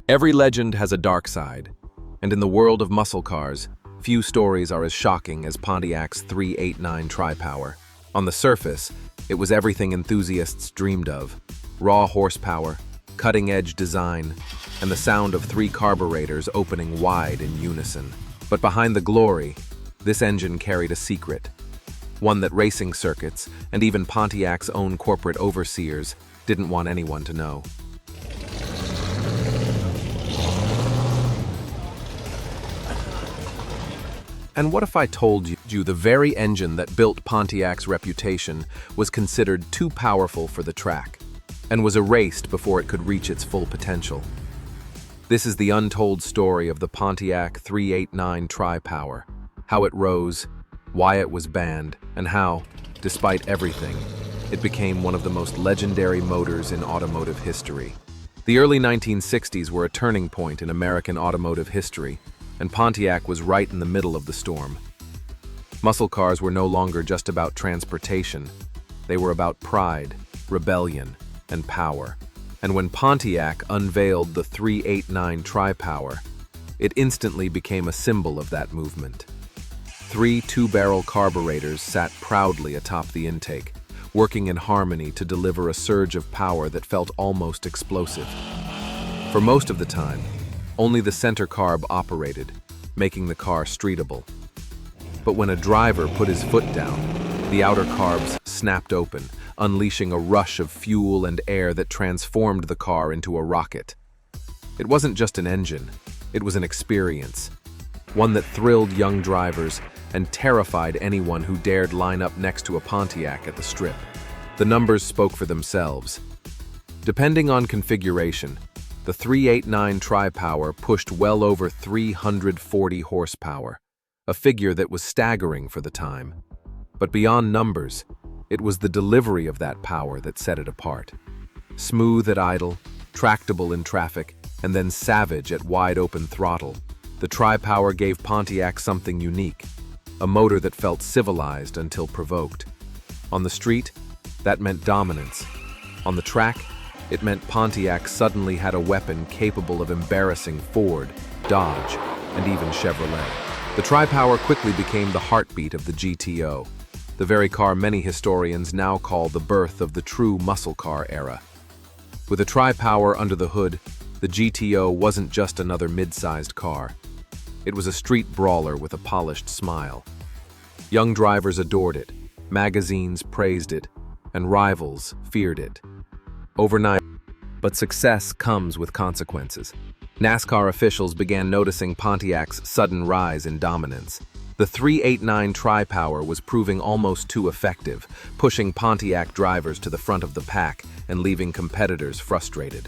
Every legend has a dark side, and in the world of muscle cars, few stories are as shocking as Pontiac's 389 Tri-Power. On the surface, it was everything enthusiasts dreamed of: raw horsepower, cutting-edge design, and the sound of three carburetors opening wide in unison. But behind the glory, this engine carried a secret, one that racing circuits and even Pontiac's own corporate overseers didn't want anyone to know. And what if I told you the very engine that built Pontiac's reputation was considered too powerful for the track and was erased before it could reach its full potential? This is the untold story of the Pontiac 389 Tri-Power, how it rose, why it was banned, and how, despite everything, it became one of the most legendary motors in automotive history. The early 1960s were a turning point in American automotive history, and Pontiac was right in the middle of the storm. Muscle cars were no longer just about transportation. They were about pride, rebellion, and power. And when Pontiac unveiled the 389 Tri-Power, it instantly became a symbol of that movement. Three two-barrel carburetors sat proudly atop the intake, working in harmony to deliver a surge of power that felt almost explosive. For most of the time, only the center carb operated, making the car streetable. But when a driver put his foot down, the outer carbs snapped open, unleashing a rush of fuel and air that transformed the car into a rocket. It wasn't just an engine, it was an experience, one that thrilled young drivers and terrified anyone who dared line up next to a Pontiac at the strip. The numbers spoke for themselves. Depending on configuration, the 389 Tri-Power pushed well over 340 horsepower, a figure that was staggering for the time. But beyond numbers, it was the delivery of that power that set it apart. Smooth at idle, tractable in traffic, and then savage at wide-open throttle, the Tri-Power gave Pontiac something unique, a motor that felt civilized until provoked. On the street, that meant dominance. On the track, it meant Pontiac suddenly had a weapon capable of embarrassing Ford, Dodge, and even Chevrolet. The Tri-Power quickly became the heartbeat of the GTO, the very car many historians now call the birth of the true muscle car era. With a Tri-Power under the hood, the GTO wasn't just another mid-sized car. It was a street brawler with a polished smile. Young drivers adored it, magazines praised it, and rivals feared it. Overnight, but success comes with consequences. NASCAR officials began noticing Pontiac's sudden rise in dominance. The 389 Tri-Power was proving almost too effective, pushing Pontiac drivers to the front of the pack and leaving competitors frustrated.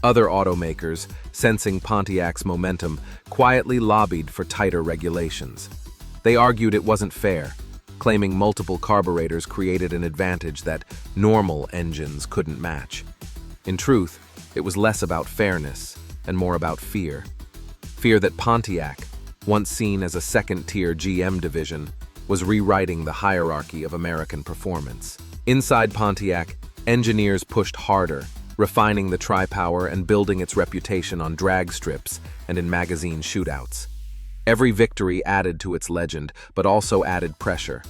Other automakers, sensing Pontiac's momentum, quietly lobbied for tighter regulations. They argued it wasn't fair, claiming multiple carburetors created an advantage that normal engines couldn't match. In truth, it was less about fairness and more about fear. Fear that Pontiac, once seen as a second-tier GM division, was rewriting the hierarchy of American performance. Inside Pontiac, engineers pushed harder, refining the Tri-Power and building its reputation on drag strips and in magazine shootouts. Every victory added to its legend, but also added pressure.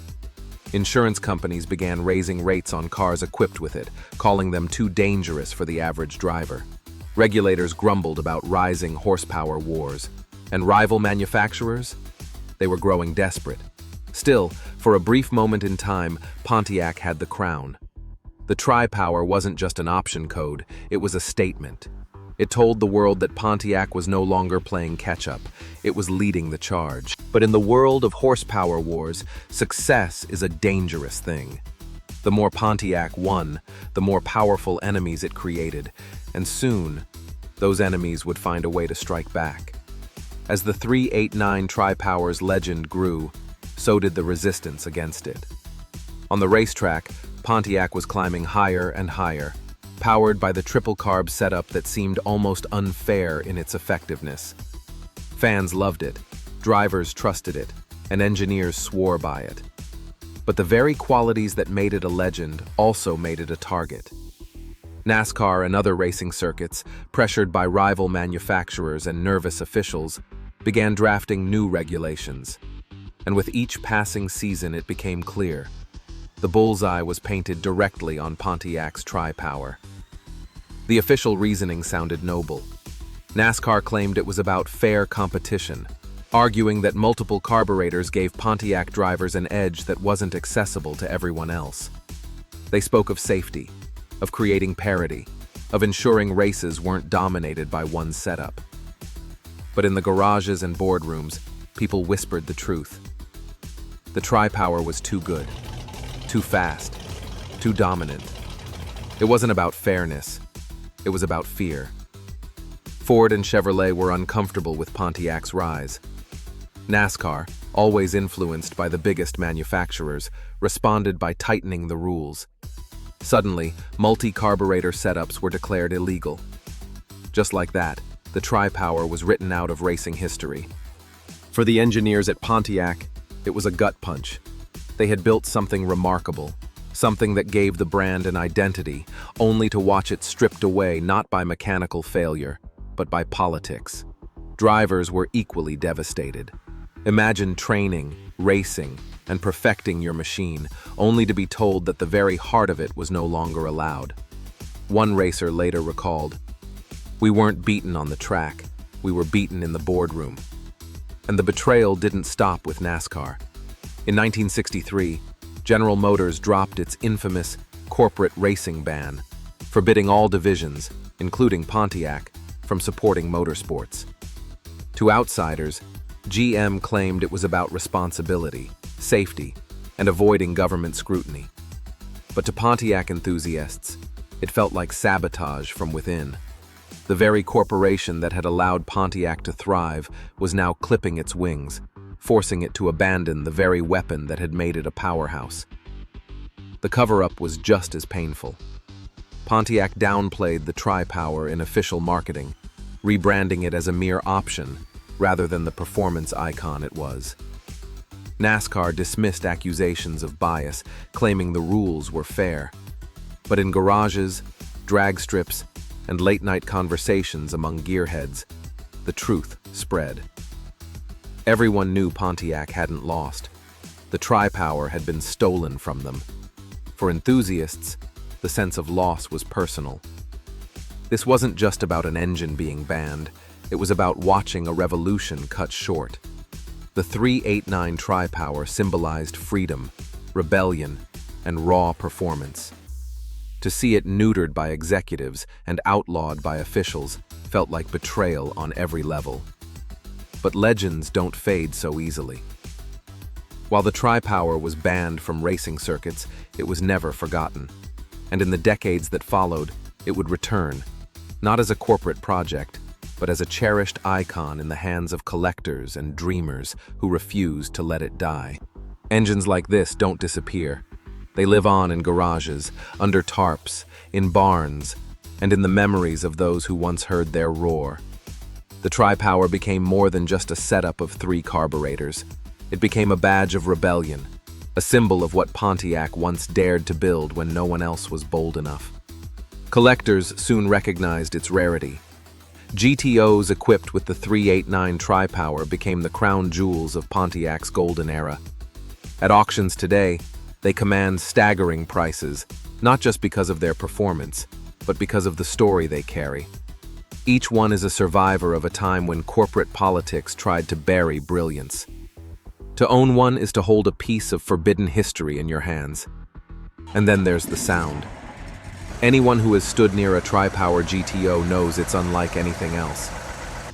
Insurance companies began raising rates on cars equipped with it, calling them too dangerous for the average driver. Regulators grumbled about rising horsepower wars. And rival manufacturers? They were growing desperate. Still, for a brief moment in time, Pontiac had the crown. The Tri-Power wasn't just an option code, it was a statement. It told the world that Pontiac was no longer playing catch-up, it was leading the charge. But in the world of horsepower wars, success is a dangerous thing. The more Pontiac won, the more powerful enemies it created, and soon, those enemies would find a way to strike back. As the 389 Tri-Power's legend grew, so did the resistance against it. On the racetrack, Pontiac was climbing higher and higher, powered by the triple carb setup that seemed almost unfair in its effectiveness. Fans loved it, drivers trusted it, and engineers swore by it. But the very qualities that made it a legend also made it a target. NASCAR and other racing circuits, pressured by rival manufacturers and nervous officials, began drafting new regulations. And with each passing season it became clear. The bullseye was painted directly on Pontiac's tri-power. The official reasoning sounded noble. NASCAR claimed it was about fair competition, arguing that multiple carburetors gave Pontiac drivers an edge that wasn't accessible to everyone else. They spoke of safety, of creating parity, of ensuring races weren't dominated by one setup. But in the garages and boardrooms, people whispered the truth. The tri-power was too good, too fast, too dominant. It wasn't about fairness, it was about fear. Ford and Chevrolet were uncomfortable with Pontiac's rise. NASCAR, always influenced by the biggest manufacturers, responded by tightening the rules. Suddenly, multi-carburetor setups were declared illegal. Just like that, the tri-power was written out of racing history. For the engineers at Pontiac, it was a gut punch. They had built something remarkable, something that gave the brand an identity, only to watch it stripped away not by mechanical failure, but by politics. Drivers were equally devastated. Imagine training, racing, and perfecting your machine, only to be told that the very heart of it was no longer allowed. One racer later recalled, "We weren't beaten on the track, we were beaten in the boardroom." And the betrayal didn't stop with NASCAR. In 1963, General Motors dropped its infamous corporate racing ban, forbidding all divisions, including Pontiac, from supporting motorsports. To outsiders, GM claimed it was about responsibility, safety, and avoiding government scrutiny. But to Pontiac enthusiasts, it felt like sabotage from within. The very corporation that had allowed Pontiac to thrive was now clipping its wings, forcing it to abandon the very weapon that had made it a powerhouse. The cover-up was just as painful. Pontiac downplayed the tri-power in official marketing, rebranding it as a mere option rather than the performance icon it was. NASCAR dismissed accusations of bias, claiming the rules were fair. But in garages, drag strips, and late-night conversations among gearheads, the truth spread. Everyone knew Pontiac hadn't lost. The tri-power had been stolen from them. For enthusiasts, the sense of loss was personal. This wasn't just about an engine being banned, it was about watching a revolution cut short. The 389 tri-power symbolized freedom, rebellion, and raw performance. To see it neutered by executives and outlawed by officials felt like betrayal on every level. But legends don't fade so easily. While the tri-power was banned from racing circuits, it was never forgotten. And in the decades that followed, it would return, not as a corporate project, but as a cherished icon in the hands of collectors and dreamers who refused to let it die. Engines like this don't disappear. They live on in garages, under tarps, in barns, and in the memories of those who once heard their roar. The tri-power became more than just a setup of 3 carburetors. It became a badge of rebellion, a symbol of what Pontiac once dared to build when no one else was bold enough. Collectors soon recognized its rarity. GTOs equipped with the 389 tri-power became the crown jewels of Pontiac's golden era. At auctions today, they command staggering prices, not just because of their performance, but because of the story they carry. Each one is a survivor of a time when corporate politics tried to bury brilliance. To own one is to hold a piece of forbidden history in your hands. And then there's the sound. Anyone who has stood near a tri-power GTO knows it's unlike anything else.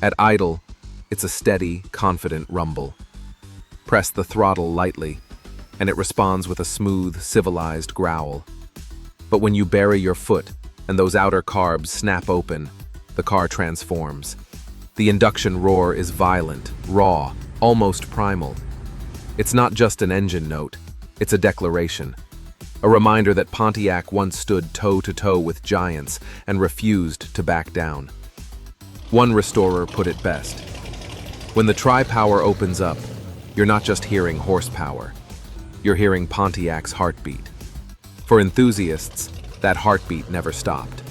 At idle, it's a steady, confident rumble. Press the throttle lightly, and it responds with a smooth, civilized growl. But when you bury your foot and those outer carbs snap open, the car transforms. The induction roar is violent, raw, almost primal. It's not just an engine note, it's a declaration. A reminder that Pontiac once stood toe-to-toe with giants and refused to back down. One restorer put it best. When the tri-power opens up, you're not just hearing horsepower. You're hearing Pontiac's heartbeat. For enthusiasts, that heartbeat never stopped.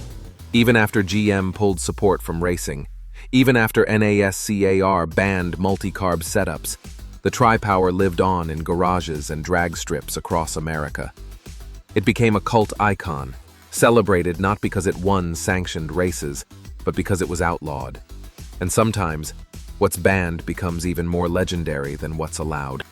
Even after GM pulled support from racing, even after NASCAR banned multi-carb setups, the Tri-Power lived on in garages and drag strips across America. It became a cult icon, celebrated not because it won sanctioned races, but because it was outlawed. And sometimes, what's banned becomes even more legendary than what's allowed.